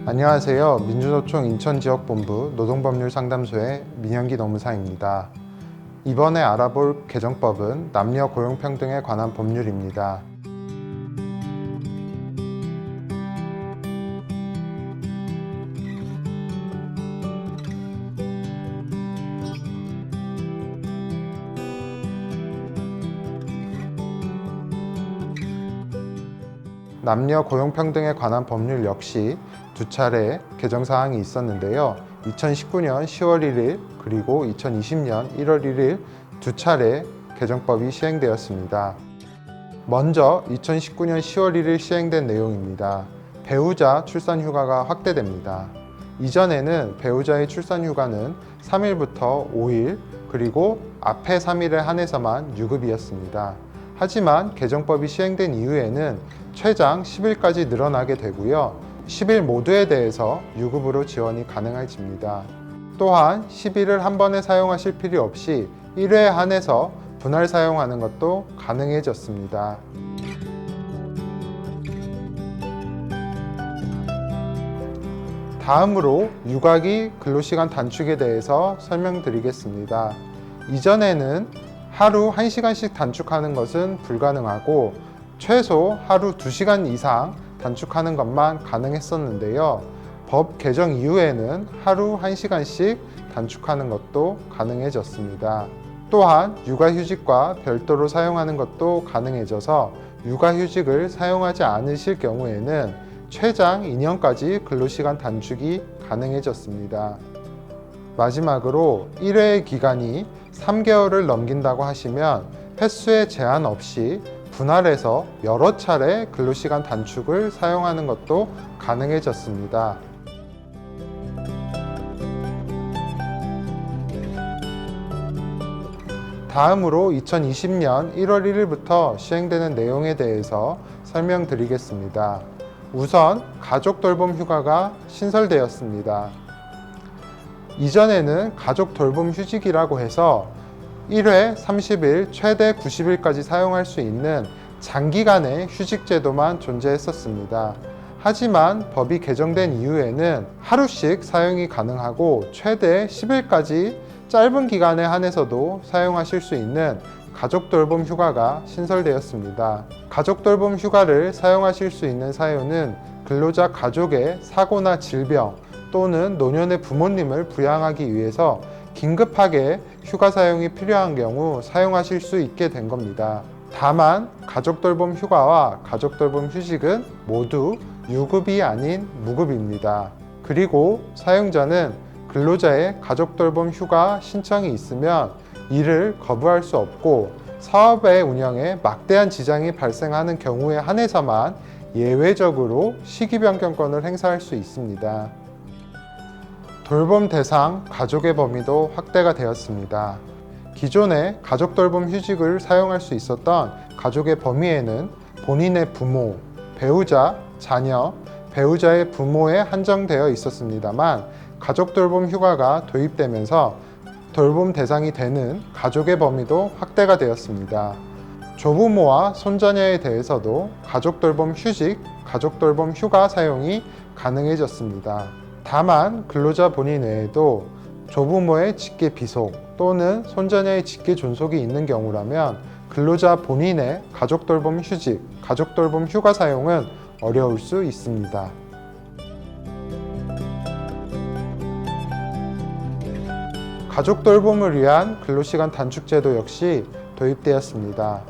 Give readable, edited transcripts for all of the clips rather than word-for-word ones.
안녕하세요. 민주노총 인천지역본부 노동법률상담소의 민현기 노무사입니다. 이번에 알아볼 개정법은 남녀 고용평등에 관한 법률입니다. 남녀 고용평등에 관한 법률 역시 두 차례 개정사항이 있었는데요. 2019년 10월 1일 그리고 2020년 1월 1일 두 차례 개정법이 시행되었습니다. 먼저 2019년 10월 1일 시행된 내용입니다. 배우자 출산휴가가 확대됩니다. 이전에는 배우자의 출산휴가는 3일부터 5일 그리고 앞에 3일에 한해서만 유급이었습니다. 하지만 개정법이 시행된 이후에는 최장 10일까지 늘어나게 되고요. 10일 모두에 대해서 유급으로 지원이 가능해집니다. 또한 10일을 한 번에 사용하실 필요 없이 1회에 한해서 분할 사용하는 것도 가능해졌습니다. 다음으로 육아기 근로시간 단축에 대해서 설명드리겠습니다. 이전에는 하루 1시간씩 단축하는 것은 불가능하고 최소 하루 2시간 이상 단축하는 것만 가능했었는데요. 법 개정 이후에는 하루 1시간씩 단축하는 것도 가능해졌습니다. 또한 육아휴직과 별도로 사용하는 것도 가능해져서 육아휴직을 사용하지 않으실 경우에는 최장 2년까지 근로시간 단축이 가능해졌습니다. 마지막으로 1회의 기간이 3개월을 넘긴다고 하시면 횟수에 제한 없이 분할해서 여러 차례 근로시간 단축을 사용하는 것도 가능해졌습니다. 다음으로 2020년 1월 1일부터 시행되는 내용에 대해서 설명드리겠습니다. 우선 가족돌봄 휴가가 신설되었습니다. 이전에는 가족돌봄 휴직이라고 해서 1회 30일, 최대 90일까지 사용할 수 있는 장기간의 휴직 제도만 존재했었습니다. 하지만 법이 개정된 이후에는 하루씩 사용이 가능하고 최대 10일까지 짧은 기간에 한해서도 사용하실 수 있는 가족돌봄 휴가가 신설되었습니다. 가족돌봄 휴가를 사용하실 수 있는 사유는 근로자 가족의 사고나 질병 또는 노년의 부모님을 부양하기 위해서 긴급하게 휴가 사용이 필요한 경우 사용하실 수 있게 된 겁니다. 다만 가족돌봄 휴가와 가족돌봄 휴직은 모두 유급이 아닌 무급입니다. 그리고 사용자는 근로자의 가족돌봄 휴가 신청이 있으면 이를 거부할 수 없고 사업의 운영에 막대한 지장이 발생하는 경우에 한해서만 예외적으로 시기 변경권을 행사할 수 있습니다. 돌봄 대상 가족의 범위도 확대가 되었습니다. 기존에 가족돌봄 휴직을 사용할 수 있었던 가족의 범위에는 본인의 부모, 배우자, 자녀, 배우자의 부모에 한정되어 있었습니다만 가족돌봄 휴가가 도입되면서 돌봄 대상이 되는 가족의 범위도 확대가 되었습니다. 조부모와 손자녀에 대해서도 가족돌봄 휴직, 가족돌봄 휴가 사용이 가능해졌습니다. 다만 근로자 본인 외에도 조부모의 직계 비속 또는 손자녀의 직계 존속이 있는 경우라면 근로자 본인의 가족돌봄 휴직, 가족돌봄 휴가 사용은 어려울 수 있습니다. 가족돌봄을 위한 근로시간 단축제도 역시 도입되었습니다.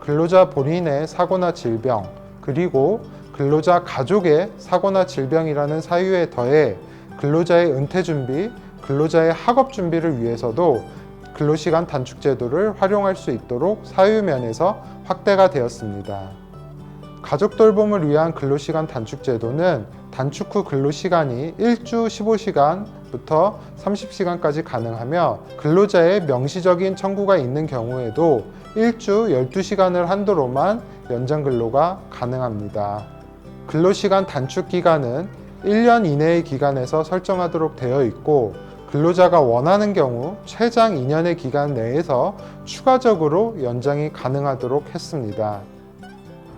근로자 본인의 사고나 질병, 그리고 근로자 가족의 사고나 질병이라는 사유에 더해 근로자의 은퇴 준비, 근로자의 학업 준비를 위해서도 근로시간 단축제도를 활용할 수 있도록 사유면에서 확대가 되었습니다. 가족돌봄을 위한 근로시간 단축제도는 단축 후 근로시간이 1주 15시간부터 30시간까지 가능하며 근로자의 명시적인 청구가 있는 경우에도 1주 12시간을 한도로만 연장 근로가 가능합니다. 근로시간 단축 기간은 1년 이내의 기간에서 설정하도록 되어 있고 근로자가 원하는 경우 최장 2년의 기간 내에서 추가적으로 연장이 가능하도록 했습니다.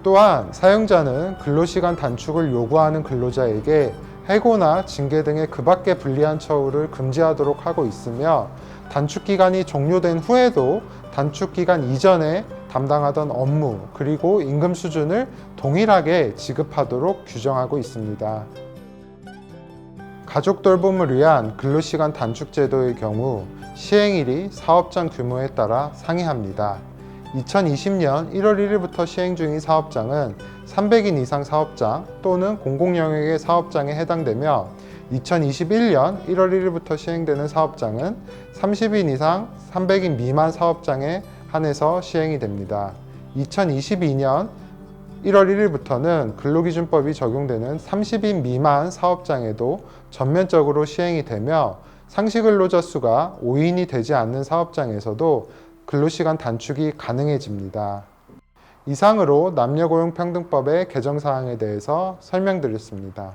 또한 사용자는 근로시간 단축을 요구하는 근로자에게 해고나 징계 등의 그 밖의 불리한 처우를 금지하도록 하고 있으며 단축기간이 종료된 후에도 단축기간 이전에 담당하던 업무 그리고 임금 수준을 동일하게 지급하도록 규정하고 있습니다. 가족 돌봄을 위한 근로시간 단축 제도의 경우 시행일이 사업장 규모에 따라 상이합니다. 2020년 1월 1일부터 시행 중인 사업장은 300인 이상 사업장 또는 공공영역의 사업장에 해당되며 2021년 1월 1일부터 시행되는 사업장은 30인 이상 300인 미만 사업장에 한해서 시행이 됩니다. 2022년 1월 1일부터는 근로기준법이 적용되는 30인 미만 사업장에도 전면적으로 시행이 되며 상시근로자 수가 5인이 되지 않는 사업장에서도 근로시간 단축이 가능해집니다. 이상으로 남녀고용평등법의 개정 사항에 대해서 설명드렸습니다.